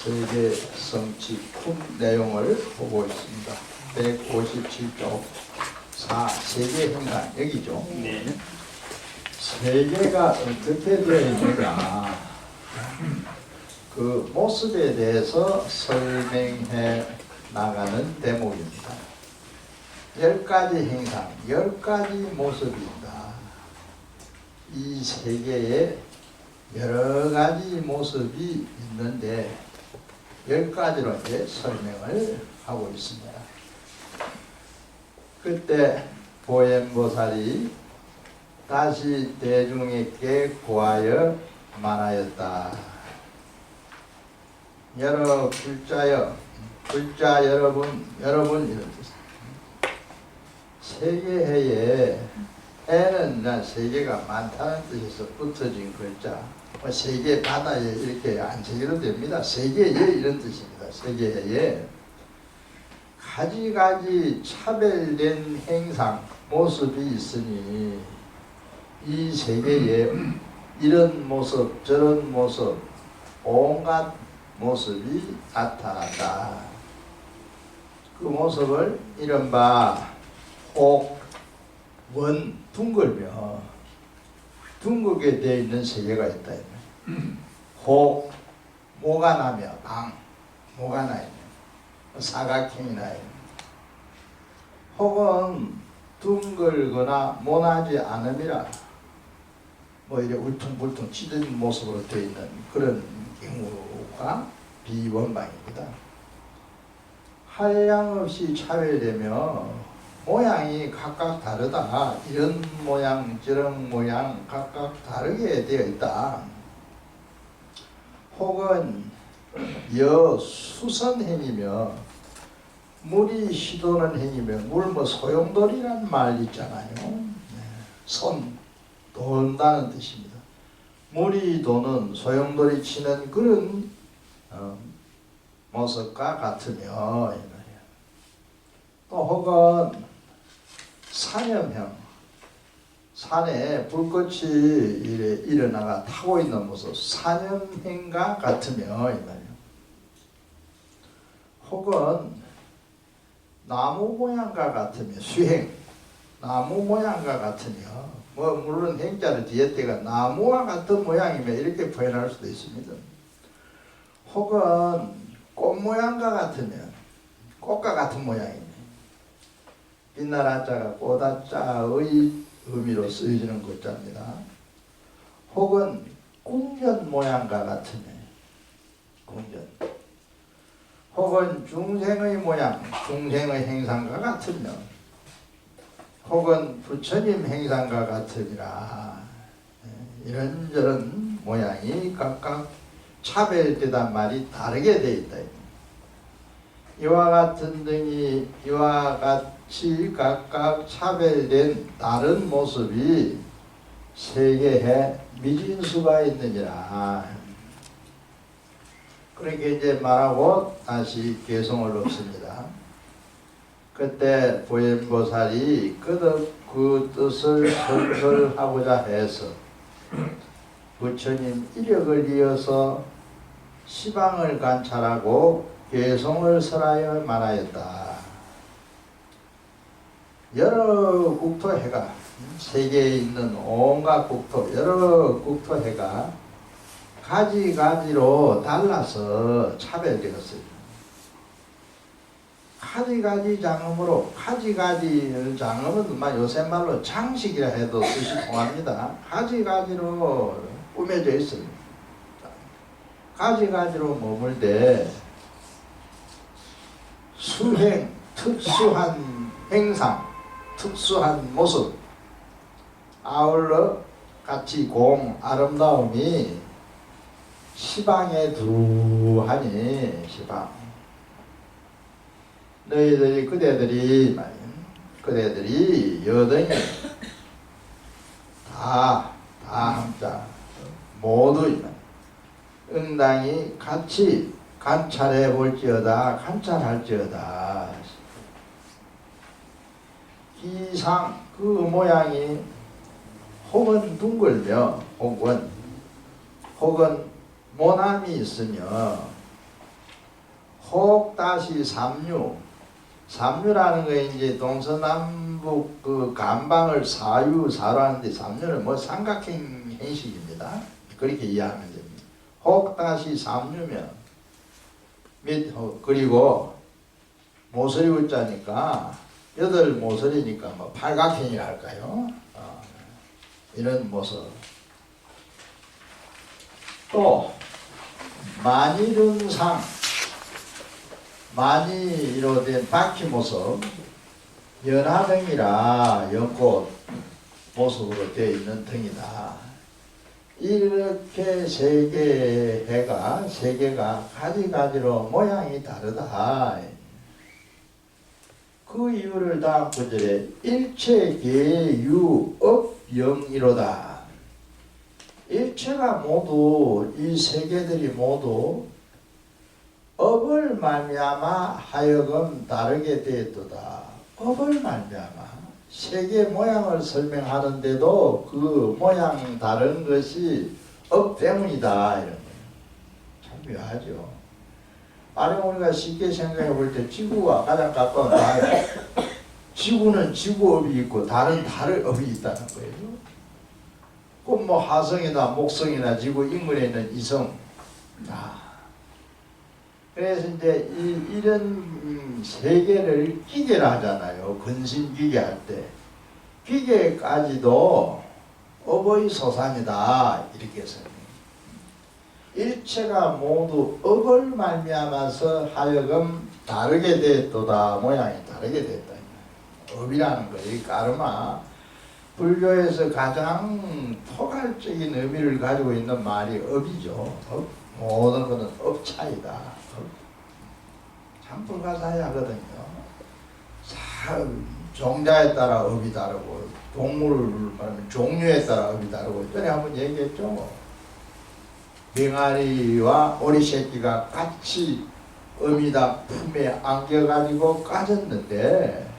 세계 성취 품 내용을 보고 있습니다. 157쪽 4 세계 행간 여기죠. 네. 세계가 어떻게 되어 있느냐 그 모습에 대해서 설명해 나가는 대목입니다. 10가지 행상, 10가지 모습입니다. 이 세계에 여러 가지 모습이 있는데 10가지로 이제 설명을 하고 있습니다. 그때 보현보살이 다시 대중에게 구하여 말하였다. 여러 불자 여러분 이런 뜻입니다. 세계해에 해는 세계가 많다는 뜻에서 붙어진 글자. 세계 바다에 이렇게 안 새겨도 됩니다. 세계에 이런 뜻입니다. 세계해에 가지가지 차별된 행상 모습이 있으니 이 세계에 이런 모습 저런 모습 온갖 모습이 나타났다. 그 모습을 이른바 혹, 원, 둥글며 둥글게 되어 있는 세계가 있다. 혹, 모가 나며 방, 모가 나 있는 사각형이 나 있는 혹은 둥글거나 모나지 않음이라 뭐 이렇게 울퉁불퉁 찢은 모습으로 되어 있는 그런 경우가 비원방입니다. 한량없이 차별되며 모양이 각각 다르다. 이런 모양 저런 모양 각각 다르게 되어 있다. 혹은 여수선행이며 물이 시도는 행이며 물 뭐 소용돌이라는 말 있잖아요. 손 돈다는 뜻입니다. 물이 도는 소용돌이 치는 그런 모습과 같으며 이 말이야. 또 혹은 산염형 산에 불꽃이 일어나가 타고 있는 모습 산염형과 같으며 이 말이야. 혹은 나무 모양과 같으며 수행 나무 모양과 같으며 뭐 물론 행자를 뒤에 때가 나무와 같은 모양이면 이렇게 표현할 수도 있습니다. 혹은 꽃 모양과 같으면 꽃과 같은 모양이네. 빛날 한자가 꽃한자의 의미로 쓰여지는 글자입니다. 혹은 궁전 모양과 같으면 궁전 혹은 중생의 모양 중생의 행상과 같으면 혹은 부처님 행상과 같으니라. 이런저런 모양이 각각 차별되단 말이 다르게 되어 있다. 이와 같은 등이 이와 같이 각각 차별된 다른 모습이 세계에 미진수가 있느니라. 그렇게 이제 말하고 다시 개성을 넣습니다. 그때 보현보살이 그 뜻을 설설하고자 해서 부처님 이력을 이어서 시방을 관찰하고 개성을 설하여 말하였다. 여러 국토해가 세계에 있는 온갖 국토 여러 국토해가 가지가지로 달라서 차별되었어요. 가지가지 장엄으로 가지가지 장엄은 요새 말로 장식이라 해도 뜻이 통합니다. 가지가지로 꾸며져 있어요. 가지가지로 머물되 수행 특수한 행상 특수한 모습 아울러 같이 공 아름다움이 시방에 두하니 시방 너희들이 그대들이 여등이 다 함자 모두 응당히 같이 관찰해 볼지어다 관찰할지어다. 기상 그 모양이 혹은 둥글며 혹은 모남이 있으며 혹 다시 삼류. 삼류라는 거 이제 동서남북 그 간방을 사유사로 하는데 삼류는 뭐 삼각형 형식입니다. 그렇게 이해하면 됩니다. 혹 다시 삼류면 그리고 모서리 우자니까 여덟 모서리니까 뭐 팔각형이라 할까요? 이런 모습. 또 만일운상 만이로 된 바퀴 모습 연화등이라 연꽃 모습으로 되어 있는 등이다. 이렇게 세 개의 해가 세 개가 가지가지로 모양이 다르다. 그 이유를 다음 구절에 일체계유업영이로다. 일체가 모두 이 세 개들이 모두 업을 말미암아 하여금 다르게 되었도다. 업을 말미암아 세계 모양을 설명하는데도 그 모양 다른 것이 업 때문이다. 이런 거예요. 참 묘하죠. 아니 우리가 쉽게 생각해 볼 때 지구와 가장 가까운 달, 지구는 지구업이 있고 다른 업이 있다는 거예요. 꼭 뭐 화성이나 목성이나 지구 인근에 있는 이성 다. 그래서 이제 이런 세계를 기계라 하잖아요. 근신기계 할 때. 기계까지도 업의 소산이다. 이렇게 해서. 일체가 모두 업을 말미암아서 하여금 다르게 되었도다. 모양이 다르게 됐다. 업이라는 거예요. 까르마. 불교에서 가장 포괄적인 의미를 가지고 있는 말이 업이죠. 업. 모든 것은 업차이다. 참 불가사의하거든요. 종자에 따라 업이 다르고 동물 말하면 종류에 따라 업이 다르고 전에 한번 얘기했죠. 병아리와 오리새끼가 같이 어미닭 품에 안겨가지고 까졌는데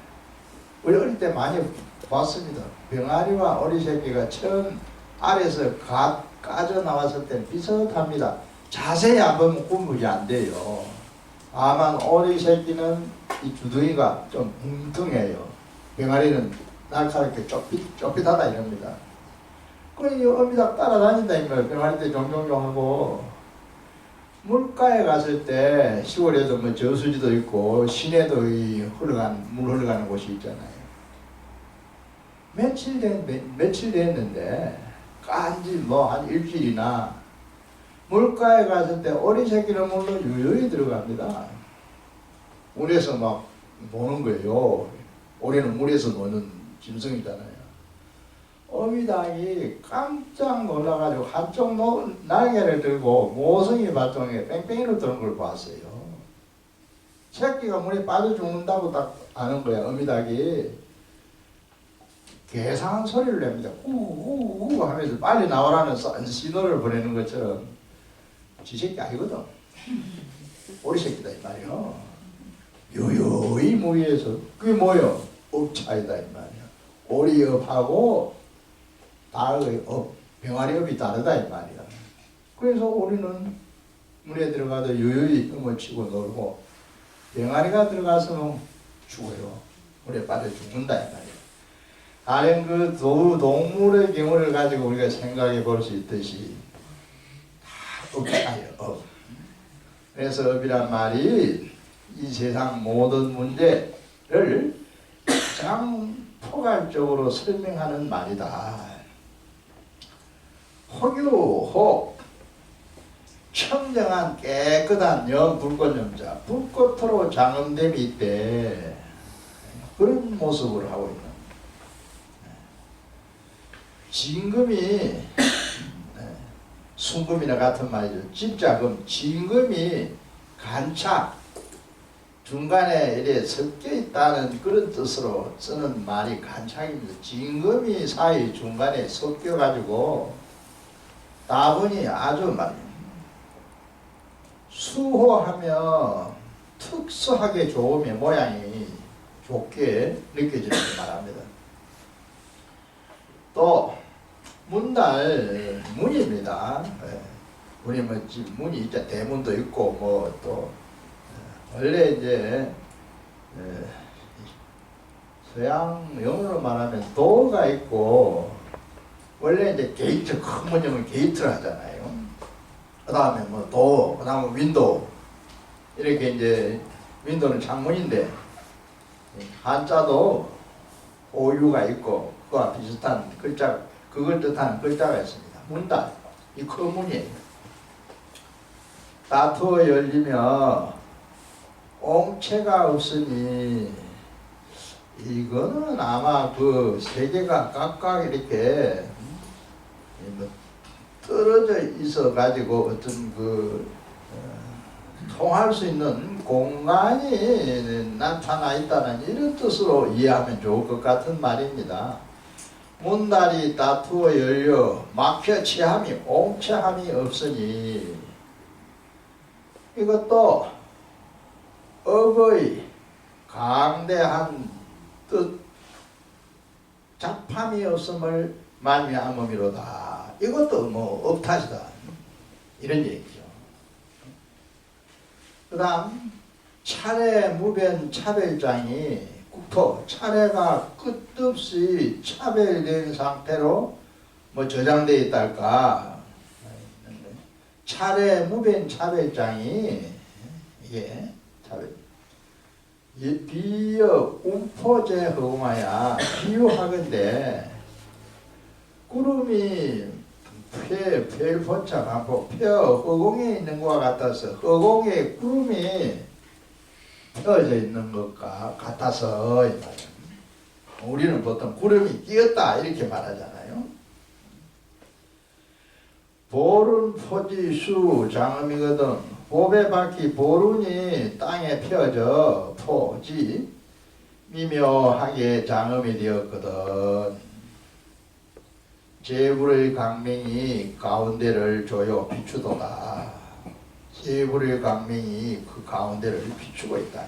우리 어릴 때 많이 봤습니다. 병아리와 오리새끼가 처음 알에서 까져 나왔을 때 비슷합니다. 자세히 안 보면 구분이 안 돼요. 다만 오리새끼는 이 주둥이가 좀 뭉퉁해요. 병아리는 날카롭게 좁깃하다 이럽니다. 그러니 어미닭 따라다닌다 이거예요. 병아리 때 종종종 하고 물가에 갔을 때 시골에도 뭐 저수지도 있고 시내도 물 흘러가는 곳이 있잖아요. 며칠 됐는데 깐지 뭐 한 일주일이나 물가에 갔을 때 오리새끼는 물로 유유히 들어갑니다. 물에서 막 노는 거예요. 오리는 물에서 노는 짐승이잖아요. 어미닭이 깜짝 놀라가지고 한쪽 날개를 들고 모성이 발동에 뺑뺑이로 드는 걸 봤어요. 새끼가 물에 빠져 죽는다고 딱 아는 거야. 어미닭이 괴상한 소리를 냅니다. 우우우 하면서 빨리 나오라는 신호를 보내는 것처럼 지 새끼 아니거든. 오리 새끼다 이 말이야. 요요히 무위에서 그게 뭐요? 업차이다 이 말이야. 오리업하고 닭의 업, 병아리업이 다르다 이 말이야. 그래서 오리는 물에 들어가도 요요히 흠을 치고 놀고 병아리가 들어가서는 죽어요. 물에 빠져 죽는다 이 말이야. 다른 그 동물의 경우를 가지고 우리가 생각해 볼 수 있듯이 다 업차예요. 업. 그래서 업이란 말이 이 세상 모든 문제를 가장 포괄적으로 설명하는 말이다. 혹유, 청정한 깨끗한 불꽃염자, 불꽃으로 장엄됨이 있대. 그런 모습을 하고 있는. 진금이 순금이나 같은 말이죠. 진짜금, 진금이 간착, 중간에 이래 섞여 있다는 그런 뜻으로 쓰는 말이 간착입니다. 진금이 사이 중간에 섞여 가지고 다분히 아주 말이에요. 수호하며 특수하게 좋으며 모양이 좋게 느껴지는 걸 말합니다. 또 문달 문입니다. 우리 뭐 문이 있자 대문도 있고 뭐 또 원래 이제 서양 영어로 말하면 도어가 있고, 원래 이제 게이트, 큰 문형을 게이트를 하잖아요. 그 다음에 뭐 도어, 그 다음에 윈도우, 이렇게 이제 윈도우는 창문인데, 한자도 오유가 있고 그와 비슷한 글자, 그걸 뜻하는 글자가 있습니다. 문단, 이 큰 문이에요. 다투어 열리며 옹체가 없으니, 이거는 아마 그 세계가 각각 이렇게 뭐 떨어져 있어 가지고 어떤 통할 수 있는 공간이 나타나 있다는 이런 뜻으로 이해하면 좋을 것 같은 말입니다. 문다리 다투어 열려 막혀 체함이 옹체함이 없으니, 이것도 억의 강대한 뜻 잡함이 없음을 말미암음이로다. 이것도 뭐 업탓이다, 이런 얘기죠. 그 다음 차례 무변 차별장이 국토, 차례가 끝없이 차별된 상태로 뭐 저장되어 있달까. 차례 무변 차별장이 이게 차별, 비여 운포제 허공하야, 비유하건대 구름이 펼포차하고 펴 허공에 있는 것과 같아서, 허공에 구름이 펴져 있는 것과 같아서, 우리는 보통 구름이 끼었다 이렇게 말하잖아요. 보른 포지수 장음이거든. 보배바퀴 보룬이 땅에 펴져 포지 미묘하게 장음이 되었거든. 제불의 강명이 가운데를 조여 비추도다. 제불의 강명이 그 가운데를 비추고 있다.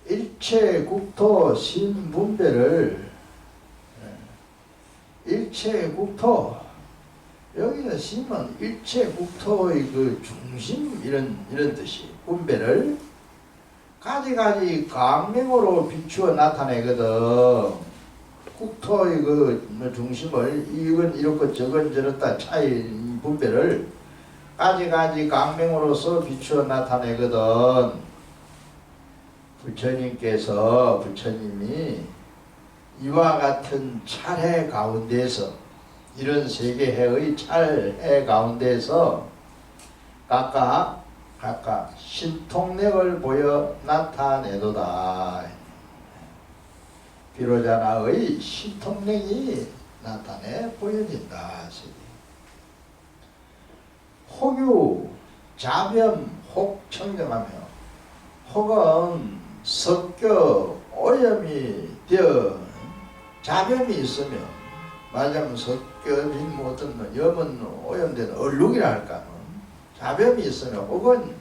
일체 국토 신분배를, 일체 국토, 여기서 신은 일체 국토의 그 중심, 이런 뜻이, 분배를 가지가지 강명으로 비추어 나타내거든. 국토의 그 중심을, 이건 이렇고 저건 저렇다 차이 분배를 가지가지 강명으로서 비추어 나타내거든. 부처님이 이와 같은 찰해 가운데에서, 이런 세계해의 찰해 가운데에서 각각 신통력을 보여 나타내도다. 비로자나의 신통력이 나타내 보여진다. 혹유 자변 혹 청정하며, 혹은 섞여 오염이 되어 자변이 있으면, 말하자면 섞여진 못한 염은 오염된 얼룩이라 할까, 자변이 있으면, 혹은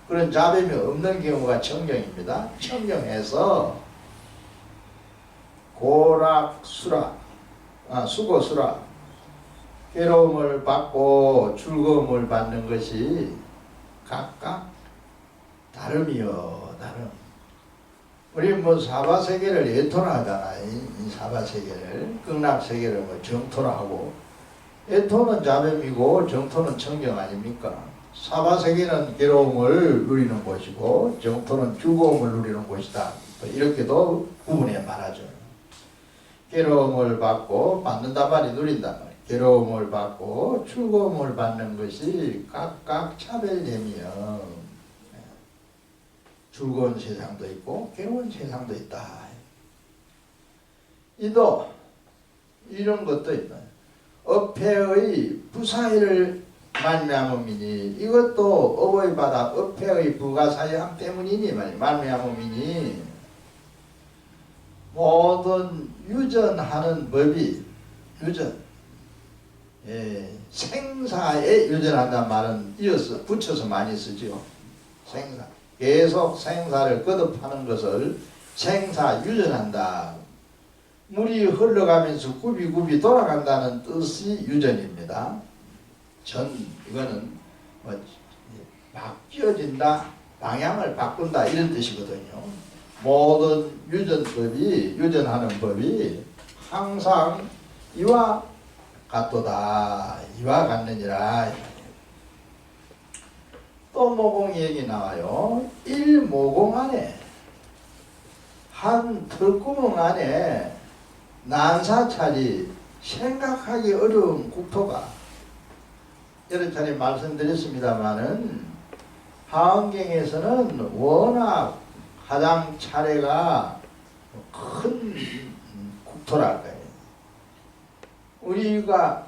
그런 자변이 없는 경우가 청정입니다. 청정해서 고락수락, 수고수락, 괴로움을 받고 즐거움을 받는 것이 각각 다름이요, 다름. 우리 뭐 사바세계를 예토라 하잖아요. 이 사바세계를, 극락세계를 뭐 정토라 하고, 예토는 자뱀이고 정토는 청정 아닙니까? 사바세계는 괴로움을 누리는 곳이고 정토는 즐거움을 누리는 곳이다. 이렇게도 구분해 말하죠. 괴로움을 받고 받는단 말이 누린단 말이에요. 괴로움을 받고 즐거움을 받는 것이 각각 차별됨이요. 즐거운 세상도 있고 괴로운 세상도 있다. 이도 이런 것도 있다. 업회의 부사의를 말미암음이니, 이것도 업의 바다 업회의 부가사의함 때문이니 말미암음이니, 모든 유전하는 법이 생사에 유전한다는 말은 이어서 붙여서 많이 쓰죠. 생사, 계속 생사를 거듭하는 것을 생사 유전한다. 물이 흘러가면서 굽이 돌아간다는 뜻이 유전입니다. 이거는 뭐 바뀌어진다, 방향을 바꾼다 이런 뜻이거든요. 모든 유전하는 법이 항상 이와 같도다, 이와 같느니라. 또 모공 얘기 나와요. 일모공 안에, 한 털구멍 안에 난사찰이 생각하기 어려운 국토가, 여러 차례 말씀드렸습니다마는 하원경에서는 워낙 가장 차례가 큰 국토랄까요. 우리가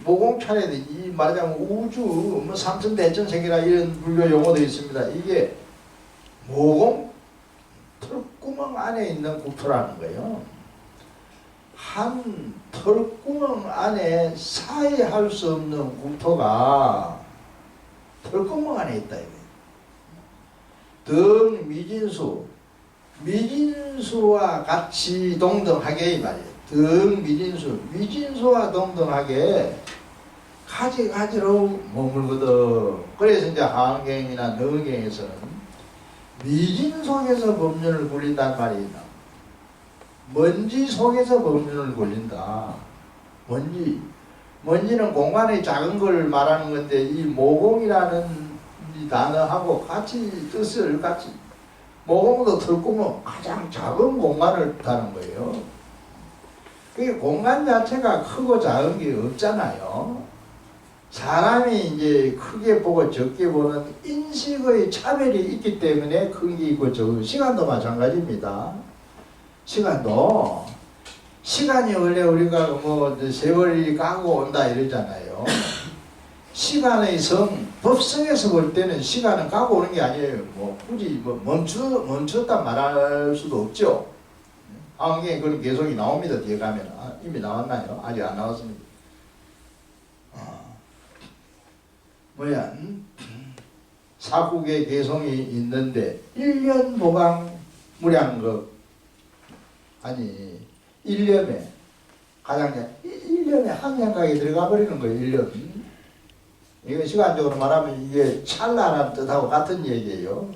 모공 차례도 이 말하자면 우주, 뭐 삼천대천세계라 이런 불교 용어도 있습니다. 이게 모공 털구멍 안에 있는 국토라는 거예요. 한 털구멍 안에 사이할 수 없는 국토가 털구멍 안에 있다 이거예요. 미진수와 같이 동등하게 이 말이에요. 미진수와 동등하게 가지가지로 머물거든. 그래서 이제 하원경이나 능경에서는 미진 속에서 법륜을 굴린다는 말이 있나. 먼지 속에서 법륜을 굴린다. 먼지는 공간의 작은 걸 말하는 건데 이 모공이라는 이 단어하고 같이 뜻을 같이, 모공도 털구멍 가장 작은 공간을 뜻하는 거예요. 그게 공간 자체가 크고 작은 게 없잖아요. 사람이 이제 크게 보고 적게 보는 인식의 차별이 있기 때문에 큰 게 있고 적은, 시간도 마찬가지입니다. 시간이 원래 우리가 뭐 세월이 가고 온다 이러잖아요. 시간의 법성에서 볼 때는 시간은 가고 오는 게 아니에요. 뭐 굳이 멈췄다 말할 수도 없죠. 하원경에 그런 개성이 나옵니다. 뒤에 가면. 이미 나왔나요? 아직 안 나왔습니다. 사국의 개성이 있는데 1년 보강 무량급, 아니 1년에 가장 1년에 한 생각이 들어가 버리는 거예요. 1년. 이건 시간적으로 말하면 이게 찰나라는 뜻하고 같은 얘기예요.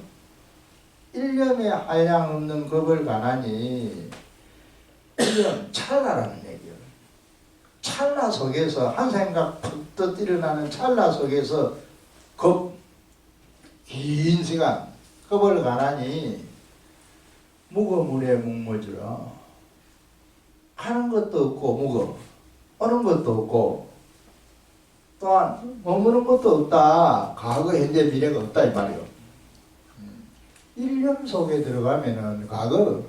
1년에 한량 없는 겁을 가나니 1년 찰나라는 얘기예요. 찰나 속에서 한 생각 푹 일어나는 찰나 속에서 긴 시간 겁을 가나니 무거물에 묵무지라. 가는 것도 없고 무거, 오는 것도 없고, 또한 머무는 것도 없다. 과거, 현재, 미래가 없다 이 말이요. 1년 속에 들어가면은 과거,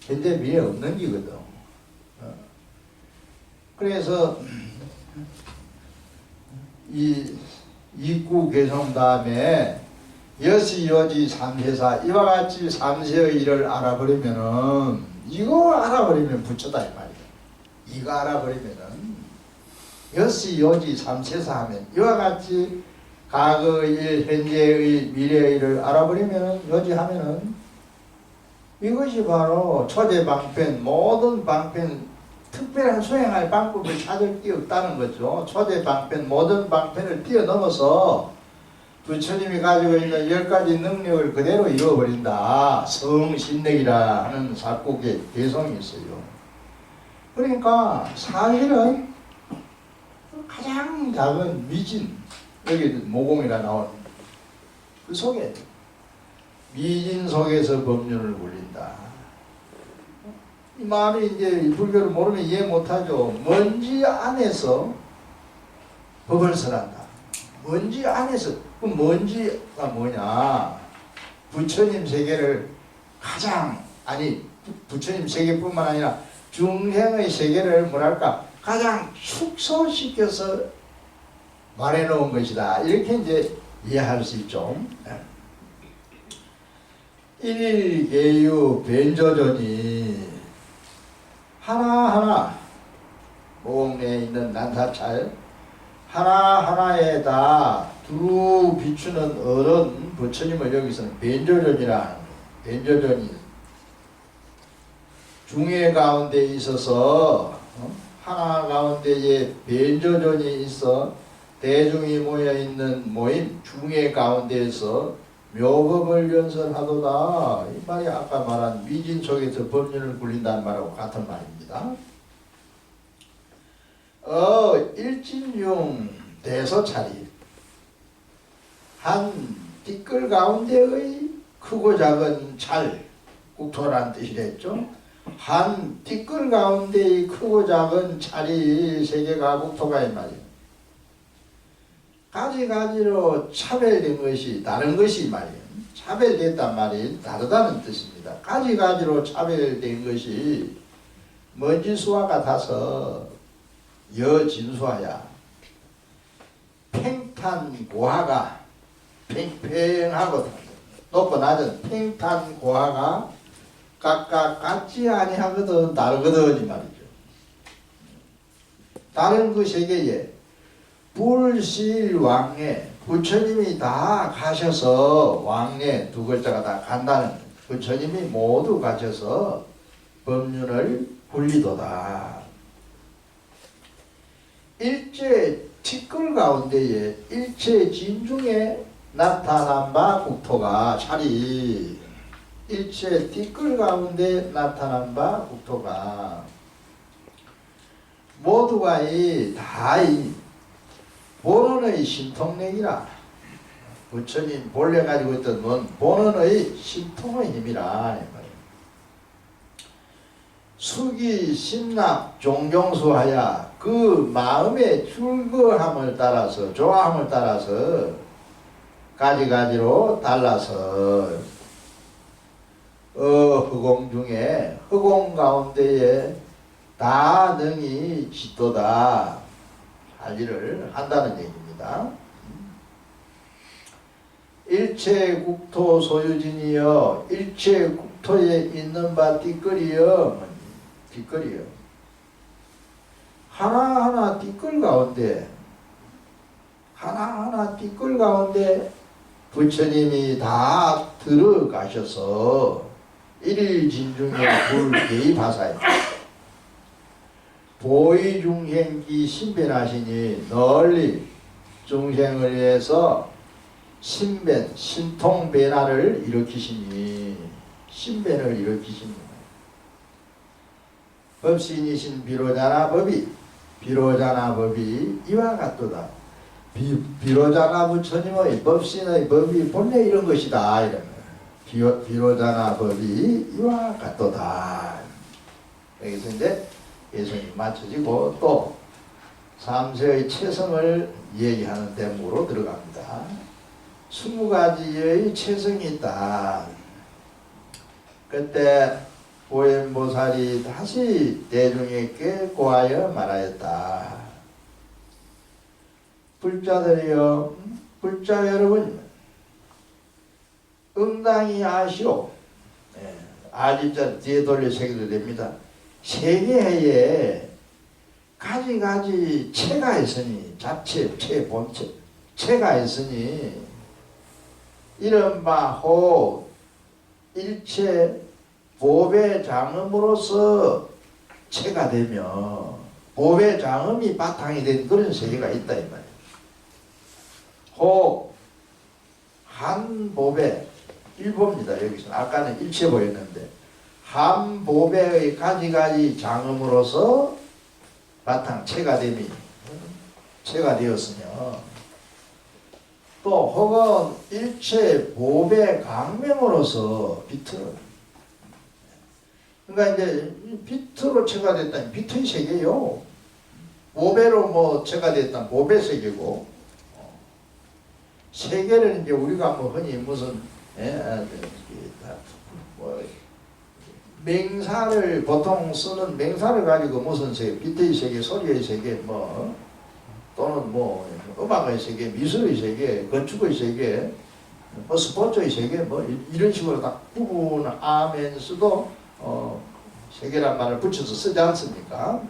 현재, 미래 없는 기거든. 그래서 이 입구 개성 다음에 여시여지 삼세사, 이와 같이 삼세의 일을 알아버리면은, 이거 알아버리면 부처다 이 말이야. 이거 알아버리면은 여시여지 삼세사 하면 이와 같이 과거의 일, 현재의 미래의 일을 알아버리면은, 여지하면은 이것이 바로 초대방편, 모든 방편, 특별한 수행할 방법을 찾을 게 없다는 거죠. 초대방편, 모든 방편을 뛰어넘어서 부처님이 가지고 있는 10가지 능력을 그대로 이루어버린다. 성신력이라 하는 사국의 개성이 있어요. 그러니까 사실은 가장 작은 미진, 여기 모공이라 나온 그 속에, 미진 속에서 법륜을 굴린다. 이 말이 이제 불교를 모르면 이해 못하죠. 먼지 안에서 법을 설한다. 먼지 안에서, 그 먼지가 뭐냐? 부처님 세계를 가장, 아니 부처님 세계뿐만 아니라 중생의 세계를 뭐랄까 가장 축소시켜서 말해놓은 것이다. 이렇게 이제 이해할 수 있죠. 일개유 변조전이 하나하나 모공 내에 있는 난사찰 하나하나에다 두루 비추는 어른 부처님을 여기서는 변조전이라, 변조전이 중회 가운데 있어서 하나 가운데에 변조전이 있어 대중이 모여있는 모임 중회 가운데에서 묘법을 연설하도다. 이 말이 아까 말한 위진 속에서 법륜을 굴린다는 말하고 같은 말입니다. 일진용 대서차리 한 띠끌 가운데의 크고 작은 찰, 국토란 뜻이랬죠. 한 띠끌 가운데의 크고 작은 찰이 세계가 국토가 이 말이에요. 가지가지로 차별된 것이 다른 것이 말이에요. 차별됐단 말이 다르다는 뜻입니다. 가지가지로 차별된 것이 먼지수와 같아서 여진수하야 팽탄 고하가 팽팽하고 높고 낮은 팽탄 고하가 각각 같지 아니하거든 다르거든 이 말이죠. 다른 그 세계에 불실왕래 부처님이 다 가셔서 왕래 두 글자가 다 간다는 부처님이 모두 가셔서 법륜을 굴리도다. 일체 티끌 가운데에 일체 진중에 나타난 바 국토가 차리 일체 티끌 가운데 나타난 바 국토가 모두가 다이 본원의 신통력이라 부처님 본래 가지고 있던 본원의 신통의 힘이라 수기 신납 종종수하야 그 마음의 출거함을 따라서 좋아함을 따라서 가지가지로 달라서 허공 중에 허공 가운데에 다 능히 짓도다 할 일을 한다는 얘기입니다. 일체 국토 소유진이여 일체 국토에 있는 바 띠끌이여 띠끌이여 하나하나 띠끌 가운데 하나하나 띠끌 가운데 부처님이 다 들어가셔서 일일진중에 불개입하사요. 보이중생기 신변하시니 널리 중생을 위해서 신변, 신통변화를 일으키시니 신변을 일으키시니 법신이신 비로자나 법이 이와 같도다. 비로자나 부처님의 법신의 법이 본래 이런 것이다. 이러면 비로자나 법이 이와 같도다. 여기서 이제 예성이 맞춰지고 또 삼세의 체성을 얘기하는 대목으로 들어갑니다. 20가지의 체성이 있다. 그때 보현보살이 다시 대중에게 고하여 말하였다. 불자들이여, 불자 여러분, 응당히 아시오. 아집자 뒤에 돌려 새겨도 됩니다. 세계에 가지가지 체가 있으니 자체, 체, 본체 체가 있으니 이른바 호 일체 보배 장음으로서 체가 되며 보배 장음이 바탕이 된 그런 세계가 있다 이 말이에요. 호 한 보배 일보입니다. 여기서 아까는 일체 보였는데 한 보배의 가지가지 장음으로서 바탕 체가 됨이 체가 되었으며 또 혹은 일체 보배 강명으로서 비트 그러니까 이제 비트로 체가 됐다면 비트의 세계요. 보배로 뭐 체가 됐다면 보배 세계고 세계를 이제 우리가 뭐 흔히 무슨 뭐 맹사를 보통 쓰는 맹사를 가지고 무슨 세계, 비트의 세계, 소리의 세계, 뭐 또는 뭐 음악의 세계, 미술의 세계, 건축의 세계, 뭐 스포츠의 세계, 뭐 이런 식으로 다 구분하면서도 세계란 말을 붙여서 쓰지 않습니까?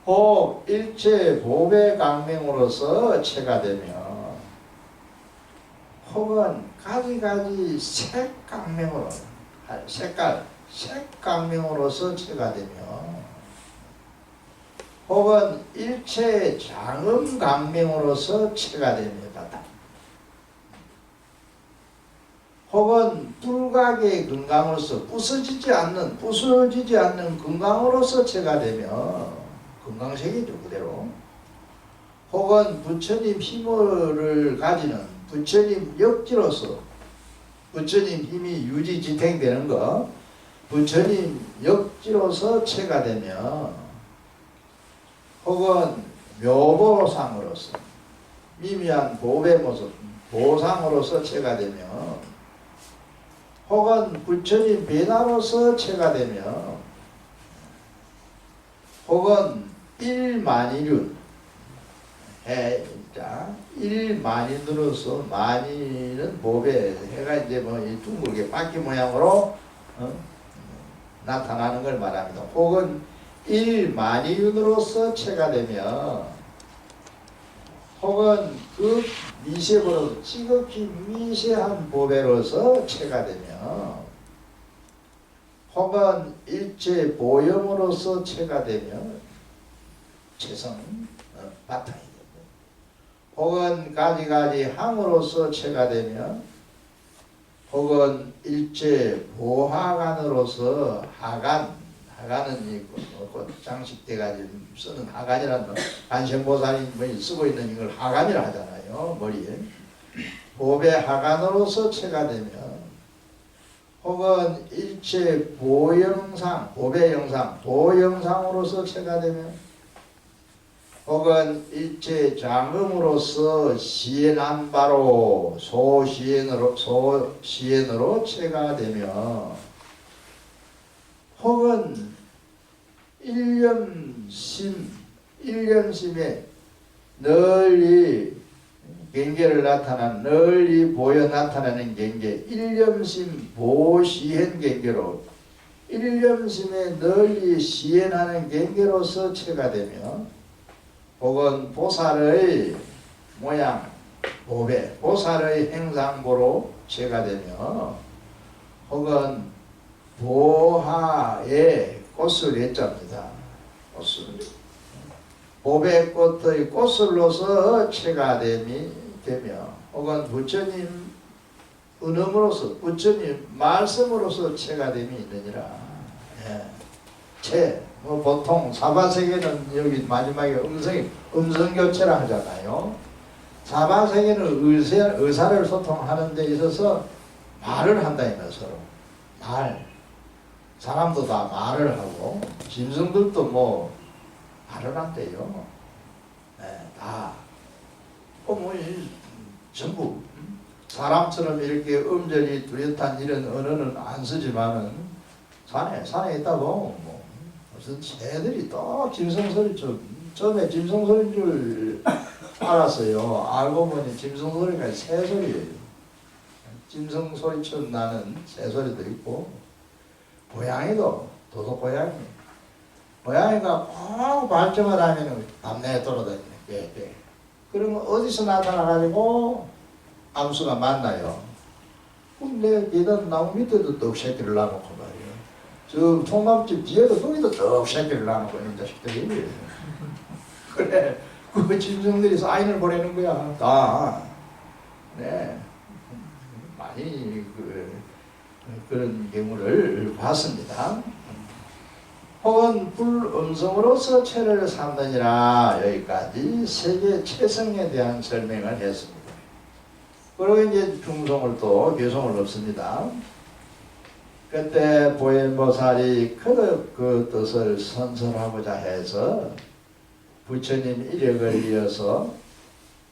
혹 일체 보배 강명으로서 체가 되며 혹은 가지가지 색강명으로 색강명으로서 체가 되며 혹은 일체 장음 강명으로서 체가 됩니다. 혹은 불각의 건강으로서 부서지지 않는 건강으로서 체가 되며 건강색이죠 그대로. 혹은 부처님 힘을 가지는 부처님 역지로서 부처님 힘이 유지지탱되는 것 부처님 역지로서 체가 되며 혹은 묘보상으로서 미미한 보배 모습 보상으로서 체가 되며 혹은 부처님 변화로서 체가 되며 혹은 일만일륜 해자 일만인으로서 만인은 보배 해가 이제 뭐 이 둥글게 바퀴 모양으로 나타나는 걸 말합니다. 혹은 일만인으로서 체가 되며 혹은 그 미세보로 지극히 미세한 보배로서 체가 되며 혹은 일체 보염으로서 체가 되며 체성 바탕이 되고 혹은 가지가지 항으로서 체가 되며 혹은 일체 보하간으로서 하간은 이 장식돼가지고 쓰는 하간이라는 관세음보살이 쓰고 있는 이걸 하간이라 하잖아요. 머리에 보배 하간으로서 체가 되며 혹은 일체 보영상 보배 영상 보영상으로서 체가 되며 혹은 일체 장음으로서 시행한 바로 소시행으로 체가 되며 혹은 일념심에 널리 경계를 널리 보여 나타나는 경계 일념심 보시행 경계로 일념심에 널리 시행하는 경계로서 체가 되며 혹은 보살의 모양 보배 보살의 행상보로 체가 되며 혹은 보하의 꽃을 예자입니다. 꽃을 보배꽃의 꽃을로서 체가 되며 혹은 부처님 은음으로서 부처님 말씀으로서 체가 됨이 있느니라. 체 뭐 보통 사바세계는 여기 마지막에 음성교체라 하잖아요. 사바세계는 의사를 소통하는 데 있어서 말을 한다 이거예요. 서로 사람도 다 말을 하고 짐승들도 뭐 말을 한대요. 다 전부 사람처럼 이렇게 음절이 뚜렷한 이런 언어는 안 쓰지만은 산에 있다고 뭐 무슨 새들이 또 짐승소리처럼 처음에 짐승소리인 줄 알았어요. 알고 보니 짐승소리가 새소리예요. 짐승소리처럼 나는 새소리도 있고 고양이도 도둑고양이 고양이가 꼭 발정을 하면 밤내에 돌아다니네. 꽤. 그러면 어디서 나타나가지고 암수가 만나요. 그럼 내 계단 나무 밑에도 떡 새끼를 놔놓고 말이에요. 저 총각집 뒤에도 거기도 떡 새끼를 놔놓고 있는 자식들이. 그래. 그 짐승들이 사인을 보내는 거야. 다. 네. 많이 그런 경우를 봤습니다. 혹은 불음성으로서 체를 삼느니라. 여기까지 세계 체성에 대한 설명을 했습니다. 그리고 이제 중성을 또 교성을 넣습니다. 그때 보현보살이 그 뜻을 선설하고자 해서 부처님 이력을 이어서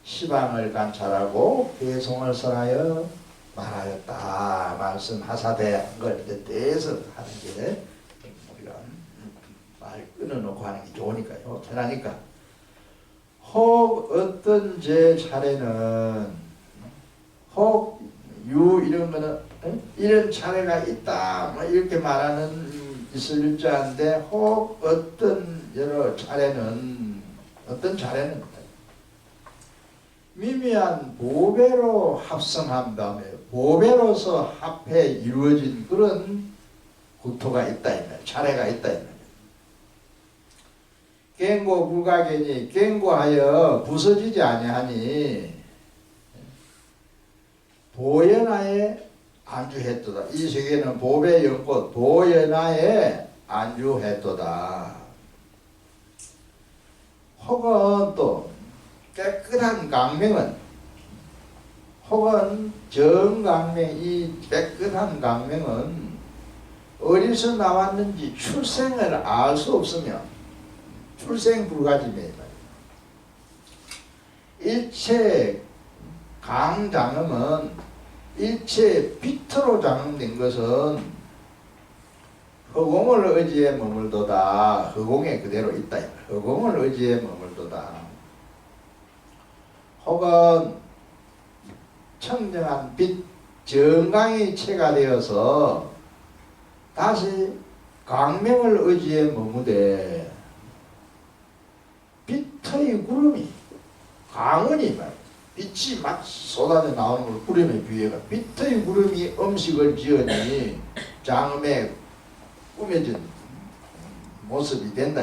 시방을 관찰하고 개성을 설하여 말하였다 말씀하사대 걸 대해서 하는 게 우리가 말 끊어놓고 하는 게 좋으니까요. 편하니까. 혹 어떤 제 차례는 혹 유 이런 거는 이런 차례가 있다 뭐 이렇게 말하는 있을 일자인데 혹 어떤 여러 차례는 어떤 차례는 미미한 보배로 합성한 다음에 보배로서 합해 이루어진 그런 구토가 있다 차례가 있다. 갱고 불가견이 갱고하여 부서지지 아니하니 보연하에 안주했도다. 이 세계는 보배 연꽃 보연하에 안주했도다. 혹은 또 깨끗한 강명은 혹은 정강명 이 깨끗한 강명은 어디서 나왔는지 출생을 알 수 없으며 출생 불가지매 일체 강장음은 일체 빛으로 장음된 것은 허공을 의지에 머물도다. 허공에 그대로 있다. 허공을 의지에 머물도다. 혹은 청정한 빛 정강이 체가 되어서 다시 광명을 의지에 머무되 빛의 구름이 강은이 말 빛이 막 쏟아져 나오는 걸 구름에 비유해가 빛의 구름이 음식을 지으니 장음에 꾸며진 모습이 된다.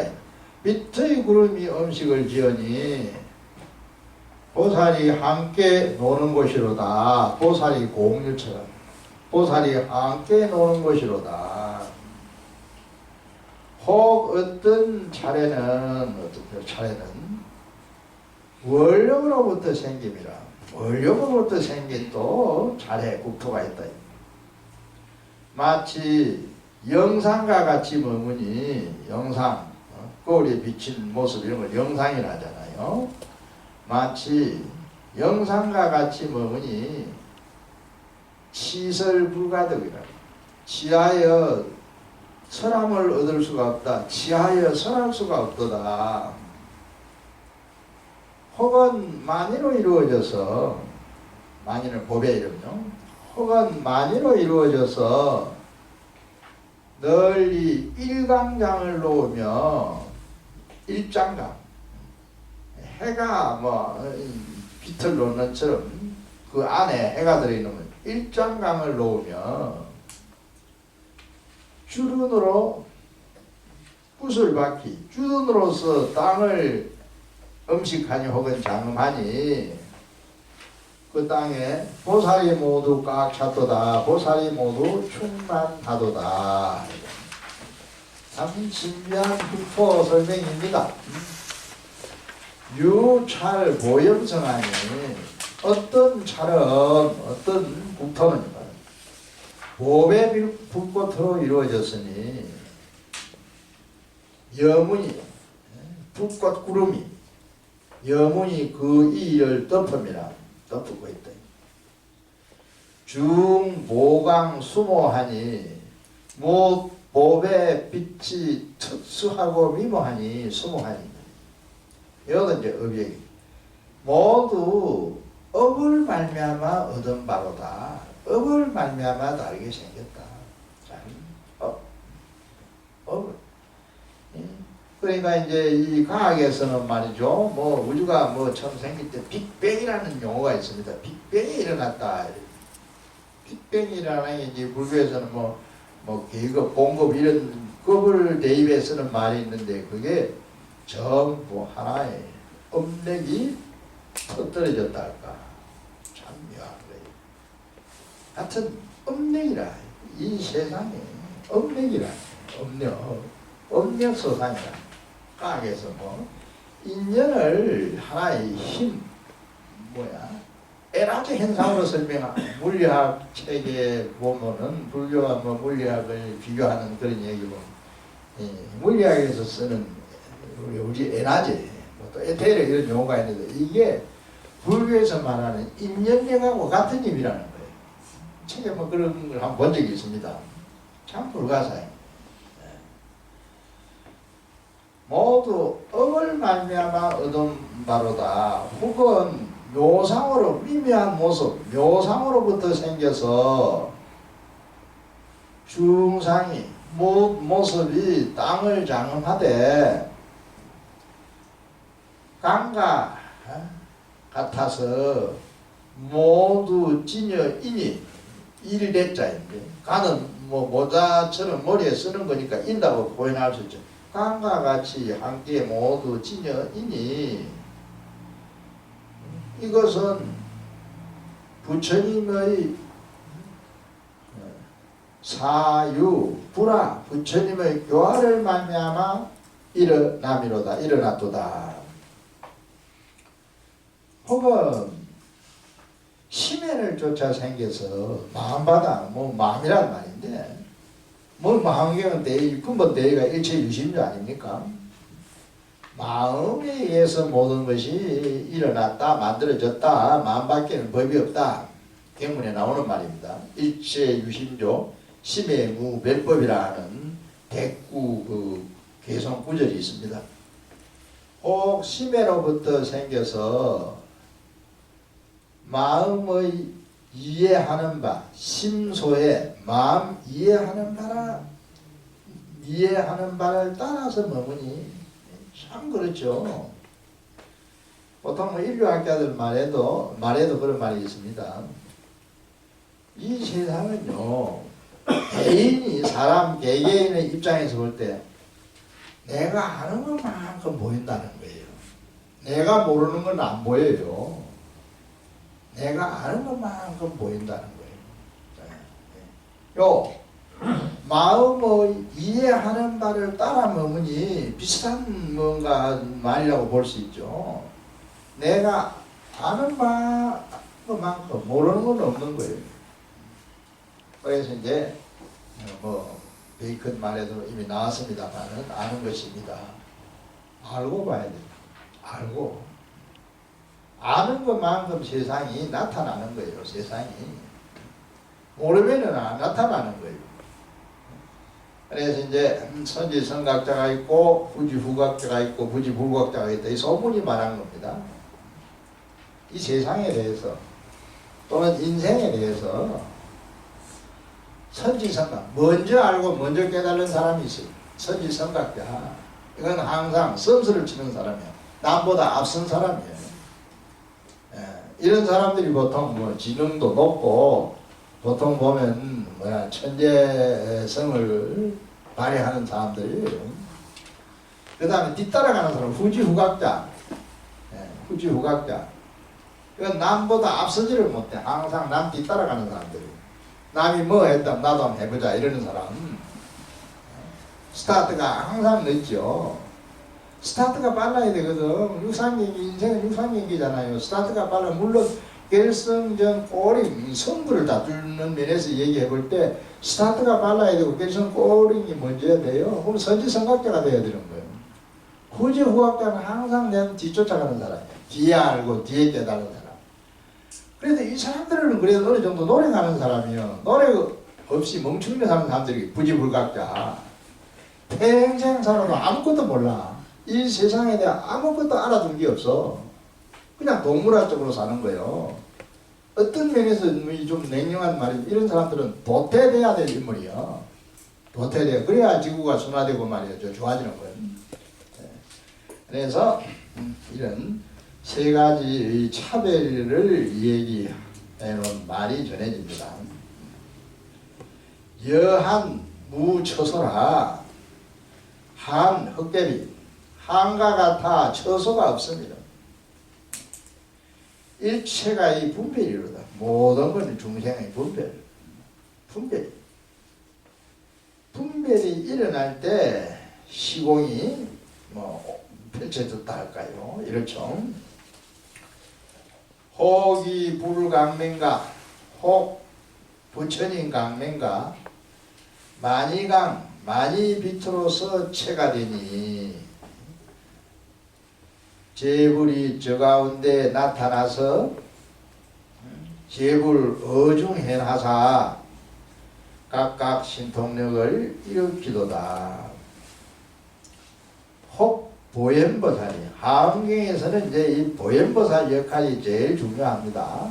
빛의 구름이 음식을 지으니 보살이 함께 노는 곳이로다. 보살이 공유처럼 보살이 함께 노는 곳이로다. 혹 어떤 차례는 원력으로부터 생김이라. 원력으로부터 생긴 또 차례 국토가 있다. 마치 영상과 같이 머무니 영상 거울에 비친 모습 이런 걸 영상이라 하잖아요. 마치 영상과 같이 머무니 치설불가득이라. 치하여 설함을 얻을 수가 없다. 치하여 설할 수가 없도다. 혹은 만이로 이루어져서 만이는 법의 이름이죠. 혹은 만이로 이루어져서 널리 일광장을 놓으며 일장강 해가 빛을 놓는 것처럼 그 안에 해가 들어있는 일장강을 놓으며 주륜으로 붓을 박히 주륜으로서 땅을 음식하니 혹은 장음하니 그 땅에 보살이 모두 꽉 찼도다. 보살이 모두 충만하도다. 참 신비한 국토 설명입니다. 유찰 보염성하니 어떤 찰은 어떤 국토는 보배 불꽃으로 이루어졌으니 여문이 불꽃 구름이 여문이 그 이를 덮음이라 덮고 있다. 중보강 수모하니 보배 빛이 특수하고 미모하니 수모하니 이것은 이제 업역이 모두 업을 말미암아 얻은 바로다. 업을 말미암아 다르게 생겼다. 참, 업을. 그러니까 이제 이 과학에서는 말이죠. 우주가 처음 생길 때 빅뱅이라는 용어가 있습니다. 빅뱅이 일어났다. 빅뱅이라는 게 이제 불교에서는 계급, 공급 이런 급을 대입해 쓰는 말이 있는데 그게 전부 하나의 업력이 터뜨려졌다 할까. 참 묘한 거예요. 하여튼 업력이라. 이 세상에 업력이라. 업력 소상이라. 과학에서 인연을 하나의 힘, 에너지 현상으로 설명한 물리학 체계에 보면은 불교와 물리학을 비교하는 그런 얘기고, 물리학에서 쓰는 우리 에너지, 또 에테르 이런 용어가 있는데 이게 불교에서 말하는 인연력하고 같은 힘이라는 거예요. 책에 그런 걸 한번 본 적이 있습니다. 참 불가사의. 모두 업을 말미암아 얻은 바로다. 혹은 묘상으로 미묘한 모습, 묘상으로부터 생겨서 중상이 모습이 땅을 장음하되 강과 같아서 모두 진여 인이 일대자인데 가는 모자처럼 머리에 쓰는 거니까 인다고 표현할 수 있죠. 강과 같이 함께 모두 지녀이니 이것은 부처님의 사유, 불화, 부처님의 교화를 말미암아 일어남이로다, 일어났도다. 혹은 심해를 쫓아 생겨서 마음바다, 뭐 마음이란 말인데 뭐 마음경은 대의, 근본 대의가 일체 유심주 아닙니까? 마음에 의해서 모든 것이 일어났다, 만들어졌다, 마음밖에는 법이 없다. 경문에 나오는 말입니다. 일체 유심조 심해무별법이라는 대구 그 개성 구절이 있습니다. 혹 심해로부터 생겨서 마음의 이해하는 바, 심소에 마음 이해하는 바를 따라서 머무니 참 그렇죠. 보통 뭐 인류학자들 말에도 그런 말이 있습니다. 이 세상은요, 개인이 사람 개개인의 입장에서 볼 때 내가 아는 것만큼 보인다는 거예요. 내가 모르는 건 안 보여요. 내가 아는 것만큼 보인다는 거예요. 마음의 이해하는 바를 따라 머무니 비슷한 뭔가 말이라고 볼 수 있죠. 내가 아는 바만큼 모르는 건 없는 거예요. 그래서 이제 뭐 베이컨 말에도 이미 나왔습니다만은 아는 것입니다. 알고 봐야 돼요. 알고 아는 것만큼 세상이 나타나는 거예요. 세상이 모르면은 안 나타나는 거예요. 그래서 이제 선지성각자가 있고 부지후각자가 있고 부지불각자가 있다. 이 소문이 말하는 겁니다. 이 세상에 대해서 또는 인생에 대해서 선지성각, 먼저 알고 먼저 깨달은 사람이 있어요. 선지성각자. 이건 항상 점수를 치는 사람이에요. 남보다 앞선 사람이에요. 이런 사람들이 보통 뭐 지능도 높고 보통 보면 천재성을 발휘하는 사람들이에요. 그 다음에 뒤따라가는 사람 후지후각자. 후지후각자. 이건 남보다 앞서지를 못해. 항상 남 뒤따라가는 사람들이에요. 남이 뭐 했다 나도 한번 해보자 이러는 사람. 스타트가 항상 늦죠. 스타트가 빨라야 되거든. 유산경기, 인생은 유산경기잖아요. 스타트가 빨라. 물론 결승전 꼬링, 승부를 다투는 면에서 얘기해 볼 때 스타트가 빨라야 되고 결승 꼬링이 먼저야 돼요. 그럼 선지성각자가 돼야 되는 거예요. 후지후각자는 항상 내 뒤쫓아가는 사람이에요. 뒤에 알고 뒤에 깨달은 사람. 그래도 이 사람들은 그래도 어느 정도 노력하는 사람이요. 노력 없이 멍청이로 사는 사람들이 부지불각자. 평생 살아도 아무것도 몰라. 이 세상에 대해 아무것도 알아둔 게 없어. 그냥 동물학적으로 사는 거예요. 어떤 면에서 좀 냉정한 말이 이런 사람들은 도태돼야 될 인물이야. 도태돼야 그래야 지구가 순화되고 말이죠. 좋아지는 거예요. 그래서 이런 세 가지의 차별을 얘기해 놓은 말이 전해집니다. 여한 무처소라 한 헛개비 한과 같아 처소가 없습니다. 일체가 이 분별이로다. 모든 것은 중생의 분별이 일어날 때 시공이 뭐 펼쳐졌다 할까요? 이렇죠. 혹이 불강맹가 혹 부처님 강맹가 만이강 만이 빛으로서 체가 되니 제불이 저 가운데 나타나서 제불 어중행하사 각각 신통력을 일으키도다. 혹 보현보살이 하엄경에서는 이제 이 보현보살 역할이 제일 중요합니다.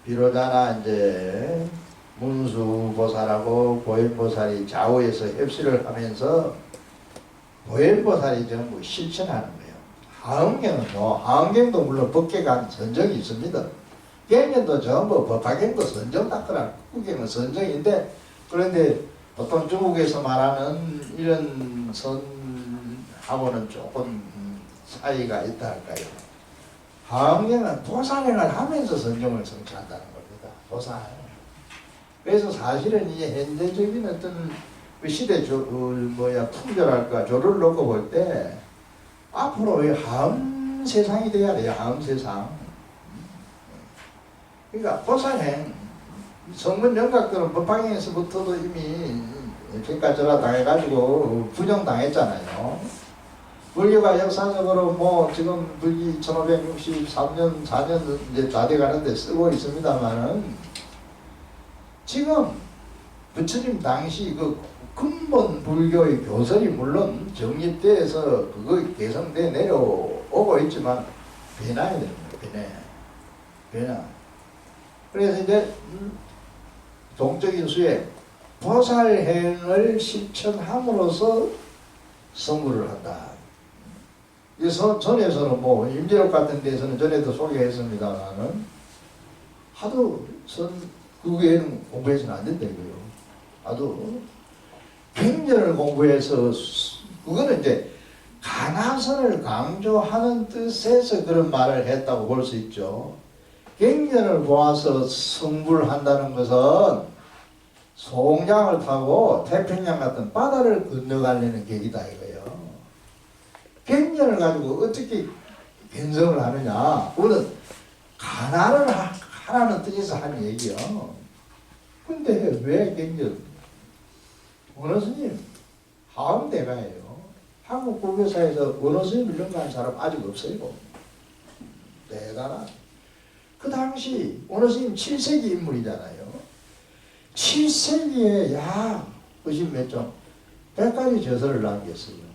비로자나 이제 문수보살하고 보현보살이 좌우에서 협시를 하면서 보현보살이 전부 실천하는 거예요. 하엄경도 물론 법계관 선정이 있습니다. 경전도 전부 법화경도 선정 닦으라. 국경은 선정인데 그런데 보통 중국에서 말하는 이런 선하고는 조금 차이가 있다 할까요? 화엄경은 도산행을 하면서 선정을 성취한다는 겁니다. 도산. 그래서 사실은 이제 현대적인 어떤 그 시대 풍조랄까 조를 놓고 볼 때 앞으로 화엄 세상이 돼야 돼요. 화엄 세상. 그러니까 도산행 성문 영각들은 법화경에서부터도 이미 객가절하 당해가지고 부정당했잖아요. 불교가 역사적으로 뭐 지금 불기 1563년 4년 이제 다 돼가는데 쓰고 있습니다만은 지금 부처님 당시 그 근본 불교의 교설이 물론 정립돼서 그거 개성돼 내려오고 있지만 변해야 됩니다. 변해. 그래서 이제 동적인 수에 보살행을 실천함으로써 성불을 한다. 이 전에서는 뭐 임재록 같은 데서는 전에도 소개했습니다만은 하도 그 외에는 공부해서는 안 된다고요. 하도 갱년을 공부해서 그거는 이제 가나선을 강조하는 뜻에서 그런 말을 했다고 볼 수 있죠. 갱년을 보아서 성불한다는 것은 송장을 타고 태평양 같은 바다를 건너가려는 계기다 이거예요. 갱년을 가지고 어떻게 견성을 하느냐? 그거는 가난을 하라는 뜻에서 하는 얘기요. 근데 왜 갱년? 원어스님 하엄대가예요. 한국 불교사에서 원어스님을 능가한 사람 아직 없어요. 대단한. 그 당시 원어스님 7세기 인물이잖아요. 7세기에 약 90몇 종 100가지 저서를 남겼어요.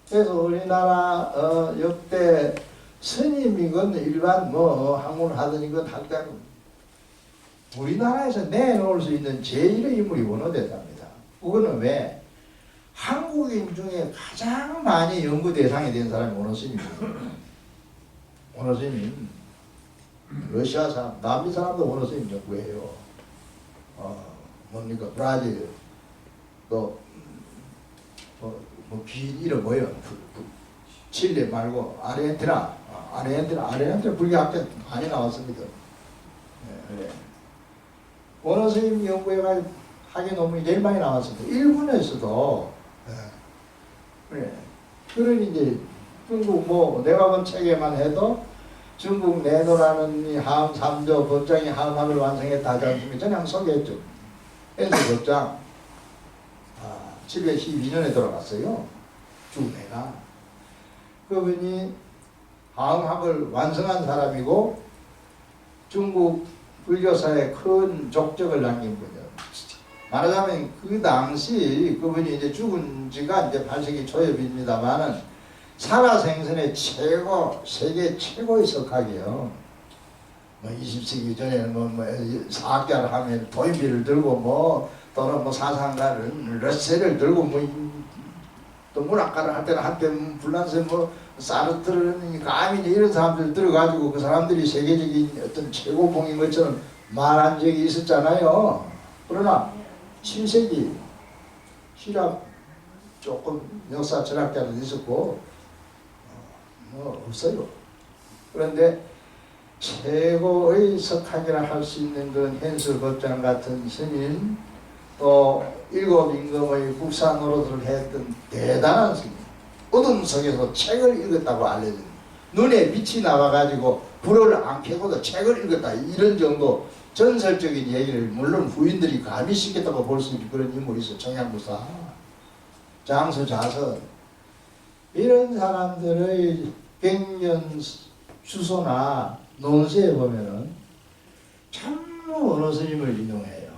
그래서 우리나라 역대 스님이건 일반 뭐 학문 하더니건 학당 우리나라에서 내놓을 수 있는 제1의 인물이 원어대사입니다. 그거는 왜? 한국인 중에 가장 많이 연구 대상이 된 사람이 원어스님이에요. 원어스님 러시아 사람, 남미 사람도 원어스님 연구해요. 뭡니까 브라질 또 이름 뭐예요? 칠레 말고 아르헨티나 불교학자 많이 나왔습니다. 네. 원어스님 연구해가지고 학예 논문이 제일 많이 나왔습니다. 일본에서도 그래. 그러니 이제 중국 뭐 내가 본 책에만 해도 중국 내노라는 하음 3조 법장이 하음학을 완성했다 하지 않습니까? 전에 한번 소개했죠. 엔서 법장 712년에 돌아갔어요. 중내가. 그분이 하음학을 완성한 사람이고 중국 불교사에 큰 족적을 남긴 분이에요. 말하자면 그 당시 그분이 이제 죽은 지가 이제 8세기 초엽입니다만은 살아생전에 세계 최고의 석학이에요. 뭐 20세기 전에는 뭐 사학자를 하면 도인비를 들고 또는 사상가를 러셀을 들고 또 문학가를 할 때는 한때 불란서 사르트르니 가미니 이런 사람들 들어가지고 그 사람들이 세계적인 어떤 최고봉인 것처럼 말한 적이 있었잖아요. 그러나 7세기 시랍 조금 역사 철학자도 있었고 없어요. 그런데 최고의 석학이라 할 수 있는 건 현수 법장 같은 스님 또 일곱 임금의 국사 노릇을 했던 대단한 스님 어둠 속에서 책을 읽었다고 알려진 눈에 빛이 나와가지고 불을 안 켜고도 책을 읽었다 이런 정도 전설적인 얘기를 물론 후인들이 가미시켰다고 볼 수 있는 그런 인물이 있어. 청양부사 장수자선 이런 사람들의 갱년 주소나 논세에 보면은 참모 원어스님을 인용해요.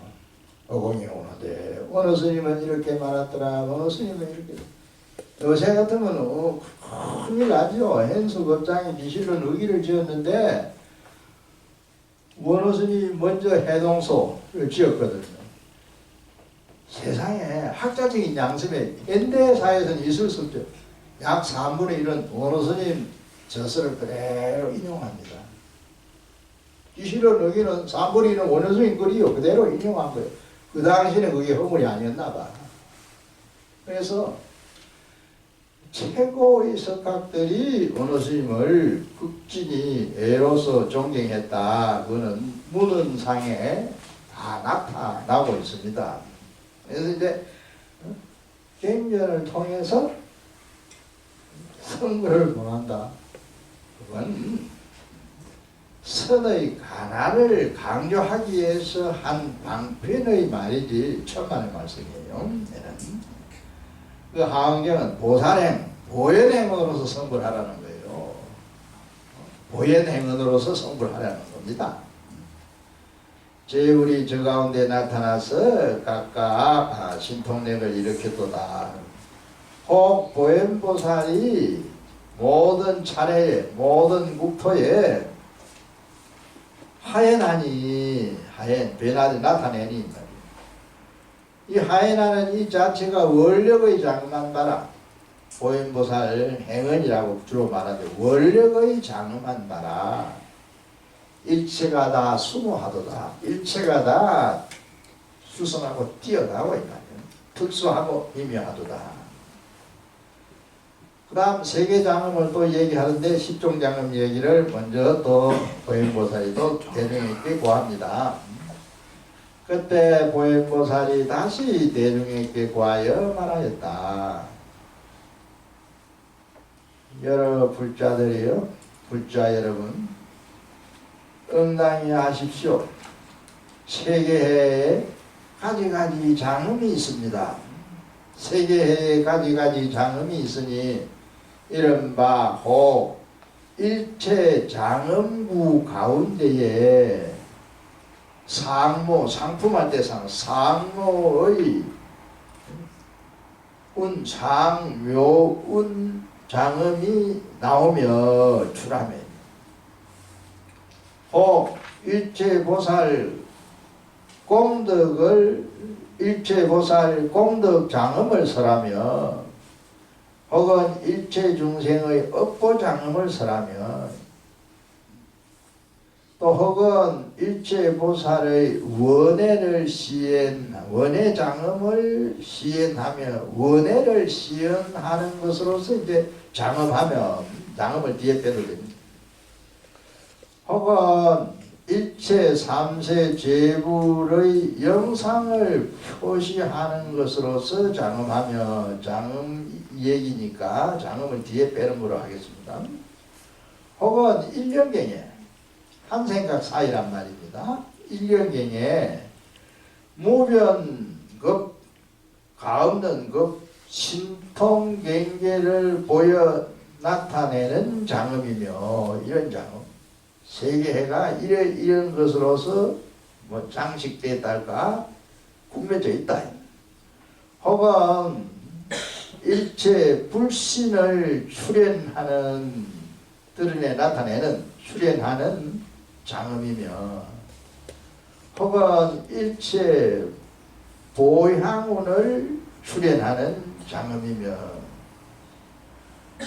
어공이 오는데 원어스님은 이렇게 말했더라. 원어스님은 이렇게 요새 같으면 큰일 나죠. 현수 법장이 비실론 의기를 지었는데 원어스님이 먼저 해동소를 지었거든요. 세상에 학자적인 양심에 현대사에서는 있을 수 없죠. 약 3분의 1은 원어스님 저서를 그대로 인용합니다. 비실론 의기는 3분의 1은 원어스님 글이요 그대로 인용한 거예요. 그 당시에는 그게 허물이 아니었나 봐. 그래서 최고의 석학들이 원어스님을 극진히 애로서 존경했다. 그거는 문헌상에 다 나타나고 있습니다. 그래서 이제 갱년을 통해서 선거를 범한다. 그건 선의 가난을 강조하기 위해서 한 방편의 말이지 천만의 말씀이에요. 그 하은경은 보살행, 보현행언으로서 성불하라는 거예요. 보현행언으로서 성불하라는 겁니다. 제울이 저 가운데 나타나서 각각 신통력을 일으켰도다. 혹 보현보살이 모든 차례에 모든 국토에 하연하니 하연 변화를 나타내니 이 하연하는 이 자체가 원력의 장엄한 바라. 보현보살 행언이라고 주로 말하는데 원력의 장엄한 바라. 일체가 다 수모하도다. 일체가 다 수성하고 뛰어나고 있다. 특수하고 미묘하도다. 그 다음 세계장엄을 또 얘기하는데 십종장엄 얘기를 먼저 또 보현보살이 또 대중에게 고합니다. 그때 보현보살이 다시 대중에게 고하여 말하였다. 여러 불자들이요, 불자 여러분, 응당히 하십시오. 세계해에 가지가지 장엄이 있습니다. 세계해에 가지가지 장엄이 있으니 이른바 혹 일체 장엄구 가운데에 상모, 상품할 때 상모의 상묘운 장엄이 나오며 출하매 혹 일체보살 공덕을 일체보살 공덕 장엄을 설하며 혹은 일체중생의 업보장엄을 설하며 또 혹은 일체보살의 원해를 원해장엄을 시연하며 원해를 시연하는 것으로서 이제 장엄하면 장엄을 뒤에 빼도 됩니다. 혹은 일체 삼세 제불의 영상을 표시하는 것으로서 장엄하며 장엄 얘기니까 장엄을 뒤에 빼는 거로 하겠습니다. 혹은 일련경에 한 생각 사이란 말입니다. 일련경에 무변급 가없는 급 신통경계를 보여 나타내는 장엄이며 이런 장엄 세계해가 이런 것으로서 뭐 장식되었달까 꾸며져 있다. 혹은 일체 불신을 출현하는 드러내 나타내는 출현하는 장엄이며 혹은 일체 보향운을 출현하는 장엄이며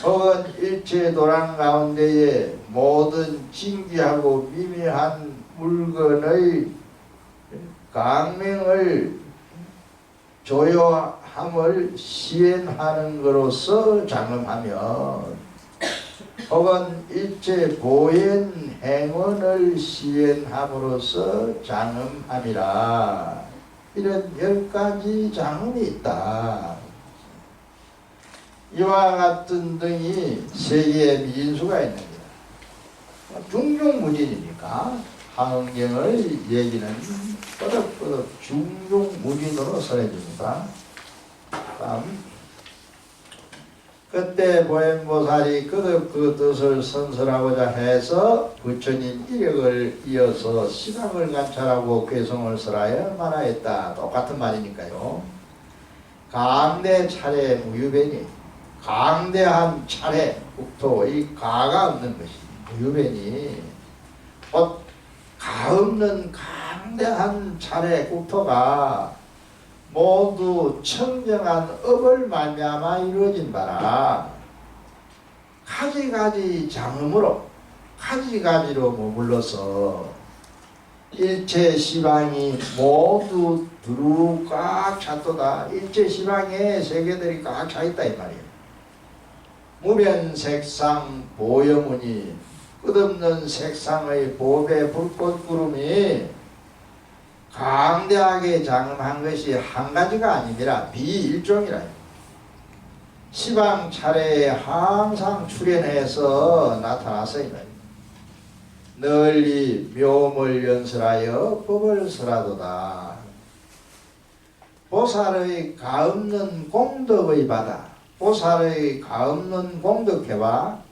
혹은 일체 도량 가운데에 모든 진귀하고 미미한 물건의 강명을 조요함을 시행하는 것으로서 장엄하며 혹은 일체 보현 행원을 시행함으로써 장엄함이라. 이런 10가지 장엄이 있다. 이와 같은 등이 세계에 미진수가 있는 거다. 중중무진이니까 하은경의 얘기는 끄덕끄덕 중중무진으로 설해줍니다. 다음 그때 보현보살이 그 뜻을 선설하고자 해서 부처님 이력을 이어서 시각을 관찰하고 괴성을 설하여 말하였다. 똑같은 말이니까요. 강대 차례 무유배니 강대한 차례 국토 이 가가 없는 것이 무유배니 곧 가없는 강대한 차례 국토가 모두 청정한 업을 말미암아 이루어진 바라. 가지가지 장엄으로 가지가지로 머물러서 일체 시방이 모두 두루 꽉 찼도다. 일체 시방에 세계들이 꽉 차 있다 이 말이에요. 무변색상 보여무니 끝없는 색상의 보배 불꽃구름이 강대하게 장엄한 것이 한 가지가 아니라 비일종이라. 시방 차례에 항상 출현해서 나타나서 널리 묘물 연설하여 법을 설하도다. 보살의 가없는 공덕의 바다, 보살의 가없는 공덕해와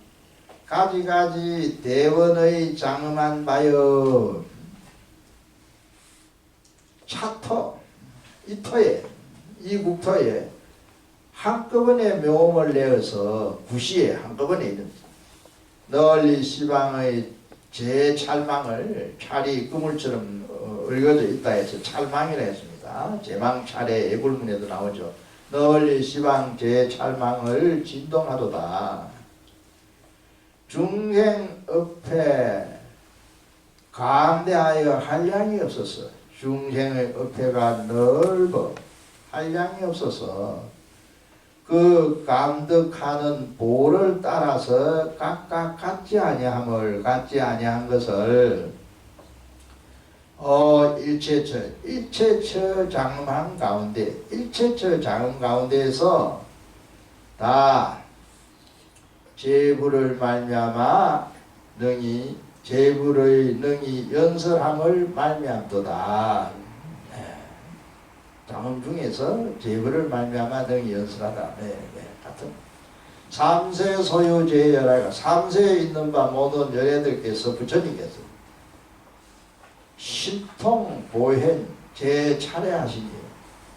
가지가지 대원의 장엄한 바여 차터, 이 터에, 이 국토에 한꺼번에 묘음을 내어서 구시에 한꺼번에 있는 널리 시방의 제찰망을 찰이 그물처럼 얽어져 있다 해서 찰망이라 했습니다. 제망찰의 애굴문에도 나오죠. 널리 시방 제찰망을 진동하도다. 중생 업회 강대하여 한량이 없어서 중생의 업회가 넓어 한량이 없어서 그 감득하는 보를 따라서 각각 같지 아니함을 같지 아니한 것을 일체처 장엄한 가운데 일체처 장엄 가운데에서 다 제불을 말미암아 능히 제불의 능히 연설함을 말미암도다. 장엄 중에서 제불을 말미암아 능히 연설하다. 같은 삼세 소유 제열하가 삼세에 있는 바 모든 열애들께서 부처님께서 신통 보현 제차례 하시니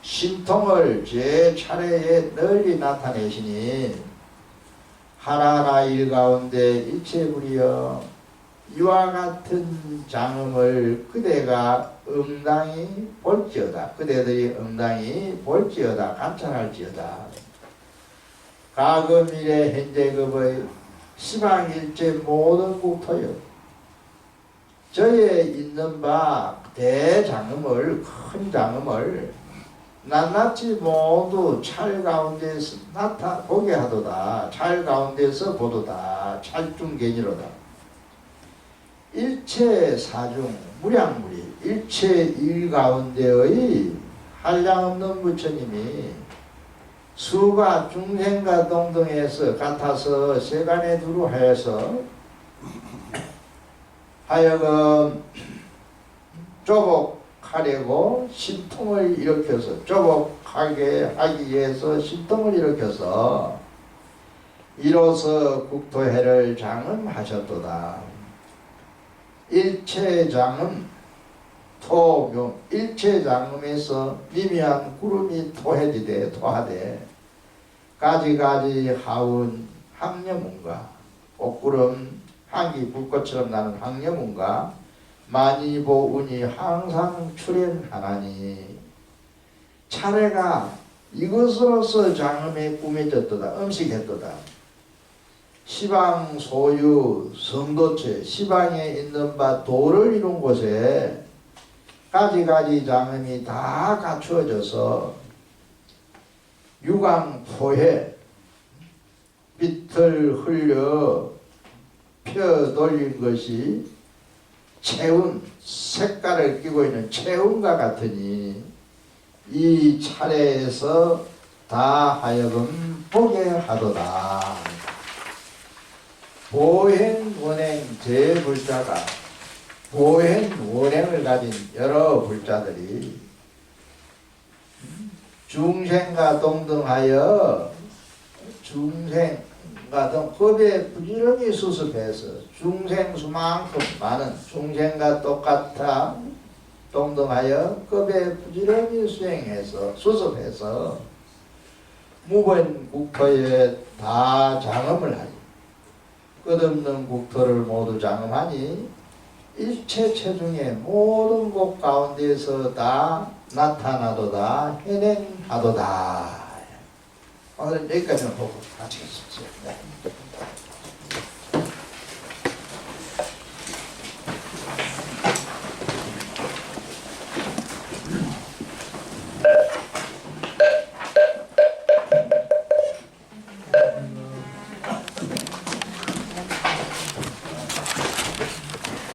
신통을 제차례에 널리 나타내시니 하나하나 일 가운데 일체불이여 이와 같은 장엄을 그대가 응당히 볼지어다. 그대들이 응당히 볼지어다. 관찰할지어다. 과거 미래 현재급의 시방일체 모든 국토여 저에 있는 바 대장엄을 큰 장엄을 낱낱이 모두 찰 가운데서 보게 하도다. 찰 가운데서 보도다. 찰중견이로다. 일체 사중 무량무리 일체 일 가운데의 한량없는 부처님이 수가 중생과 동등해서 같아서 세간에 두루 하여서 하여금 조복하려고 신통을 일으켜서 조복하게 하기 위해서 신통을 일으켜서 이로써 국토해를 장엄하셨도다. 일체장엄 토묘 일체장엄에서 미미한 구름이 토하되 가지가지 하운 항려문과 꽃구름 향기 불꽃처럼 나는 항려문과 만이보 운이 항상 출현하나니 차례가 이것으로서 장엄에 꾸며졌도다. 음식했도다. 시방 소유 성도체 시방에 있는 바 도를 이룬 곳에 가지가지 장엄이 다 갖추어져서 유광 포해 빛을 흘려 펴 돌린 것이 체운 색깔을 띠고 있는 체운과 같으니 이 차례에서 다 하여금 보게 하도다. 보행 원행 제불자가 보행 원행을 가진 여러 불자들이 중생과 동등하여 중생과 법에 부지런히 수습해서 중생수만큼 많은 중생과 똑같아 동등하여 법에 부지런히 수행해서 수습해서 무번 국토에 다 장엄을 하니 끝없는 국토를 모두 장엄하니 일체 체중의 모든 곳 가운데에서 다 나타나도다 현행하도다. 오늘은 여기까지만 보고 마치겠습니다.